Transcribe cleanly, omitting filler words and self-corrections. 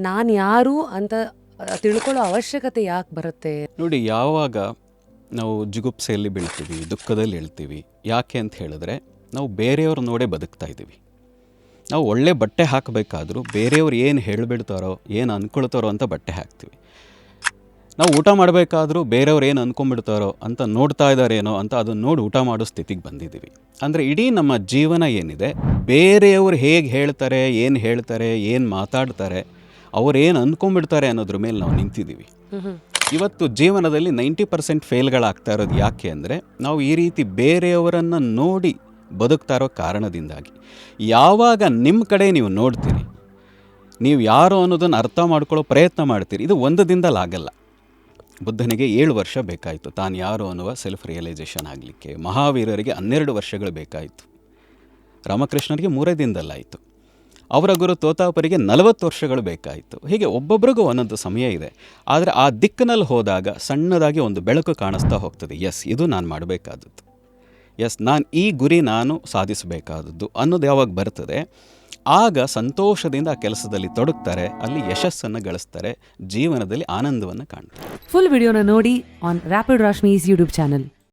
ನಾನು ಯಾರು ಅಂತ ತಿಳ್ಕೊಳ್ಳೋ ಅವಶ್ಯಕತೆ ಯಾಕೆ ಬರುತ್ತೆ? ನೋಡಿ, ಯಾವಾಗ ನಾವು ಜಿಗುಪ್ಸೆಯಲ್ಲಿ ಬೀಳ್ತೀವಿ, ದುಃಖದಲ್ಲಿ ಹೇಳ್ತೀವಿ, ಯಾಕೆ ಅಂತ ಹೇಳಿದ್ರೆ ನಾವು ಬೇರೆಯವ್ರ ನೋಡೇ ಬದುಕ್ತಾ ಇದ್ದೀವಿ. ನಾವು ಒಳ್ಳೆ ಬಟ್ಟೆ ಹಾಕಬೇಕಾದ್ರೂ ಬೇರೆಯವ್ರು ಏನು ಹೇಳಿಬಿಡ್ತಾರೋ, ಏನು ಅಂದ್ಕೊಳ್ತಾರೋ ಅಂತ ಬಟ್ಟೆ ಹಾಕ್ತೀವಿ. ನಾವು ಊಟ ಮಾಡಬೇಕಾದ್ರೂ ಬೇರೆಯವ್ರು ಏನು ಅಂದ್ಕೊಂಡ್ಬಿಡ್ತಾರೋ ಅಂತ ನೋಡ್ತಾ ಇದ್ದಾರೇನೋ ಅಂತ ಅದನ್ನು ನೋಡಿ ಊಟ ಮಾಡೋ ಸ್ಥಿತಿಗೆ ಬಂದಿದ್ದೀವಿ. ಅಂದರೆ ಇಡೀ ನಮ್ಮ ಜೀವನ ಏನಿದೆ, ಬೇರೆಯವರು ಹೇಗೆ ಹೇಳ್ತಾರೆ, ಏನು ಮಾತಾಡ್ತಾರೆ, ಅವರೇನು ಅಂದ್ಕೊಂಡ್ಬಿಡ್ತಾರೆ ಅನ್ನೋದ್ರ ಮೇಲೆ ನಾವು ನಿಂತಿದ್ದೀವಿ. ಇವತ್ತು ಜೀವನದಲ್ಲಿ 90% ಫೇಲ್ಗಳಾಗ್ತಾ ಇರೋದು ಯಾಕೆ ಅಂದರೆ ನಾವು ಈ ರೀತಿ ಬೇರೆಯವರನ್ನು ನೋಡಿ ಬದುಕ್ತಾ ಇರೋ ಕಾರಣದಿಂದಾಗಿ. ಯಾವಾಗ ನಿಮ್ಮ ಕಡೆ ನೀವು ನೋಡ್ತೀರಿ, ನೀವು ಯಾರು ಅನ್ನೋದನ್ನು ಅರ್ಥ ಮಾಡ್ಕೊಳ್ಳೋ ಪ್ರಯತ್ನ ಮಾಡ್ತೀರಿ, ಇದು ಒಂದು ದಿನದಲ್ಲಿ ಆಗಲ್ಲ. ಬುದ್ಧನಿಗೆ 7 ವರ್ಷ ಬೇಕಾಯಿತು ತಾನು ಯಾರು ಅನ್ನುವ ಸೆಲ್ಫ್ ರಿಯಲೈಸೇಷನ್ ಆಗಲಿಕ್ಕೆ. ಮಹಾವೀರರಿಗೆ 12 ವರ್ಷಗಳು ಬೇಕಾಯಿತು. ರಾಮಕೃಷ್ಣರಿಗೆ 3 ದಿನದಲ್ಲಾಯಿತು. ಅವರ ಗುರು ತೋತಾಪರಿಗೆ 40 ವರ್ಷಗಳು ಬೇಕಾಯಿತು. ಹೀಗೆ ಒಬ್ಬೊಬ್ರಿಗೂ ಒಂದೊಂದು ಸಮಯ ಇದೆ. ಆದರೆ ಆ ದಿಕ್ಕಿನಲ್ಲಿ ಹೋದಾಗ ಸಣ್ಣದಾಗಿ ಒಂದು ಬೆಳಕು ಕಾಣಿಸ್ತಾ ಹೋಗ್ತದೆ. ಎಸ್, ಇದು ನಾನು ಮಾಡಬೇಕಾದದ್ದು, ಎಸ್, ನಾನು ಈ ಗುರಿ ನಾನು ಸಾಧಿಸಬೇಕಾದದ್ದು ಅನ್ನೋದು ಯಾವಾಗ ಬರ್ತದೆ, ಆಗ ಸಂತೋಷದಿಂದ ಆ ಕೆಲಸದಲ್ಲಿ ತೊಡಗ್ತಾರೆ, ಅಲ್ಲಿ ಯಶಸ್ಸನ್ನು ಗಳಿಸ್ತಾರೆ, ಜೀವನದಲ್ಲಿ ಆನಂದವನ್ನು ಕಾಣ್ತಾರೆ. ಫುಲ್ ವಿಡಿಯೋನ ನೋಡಿ ಆನ್ ರ್ಯಾಪಿಡ್ ರಾಶ್ಮೀಸ್ ಯೂಟ್ಯೂಬ್ ಚಾನಲ್.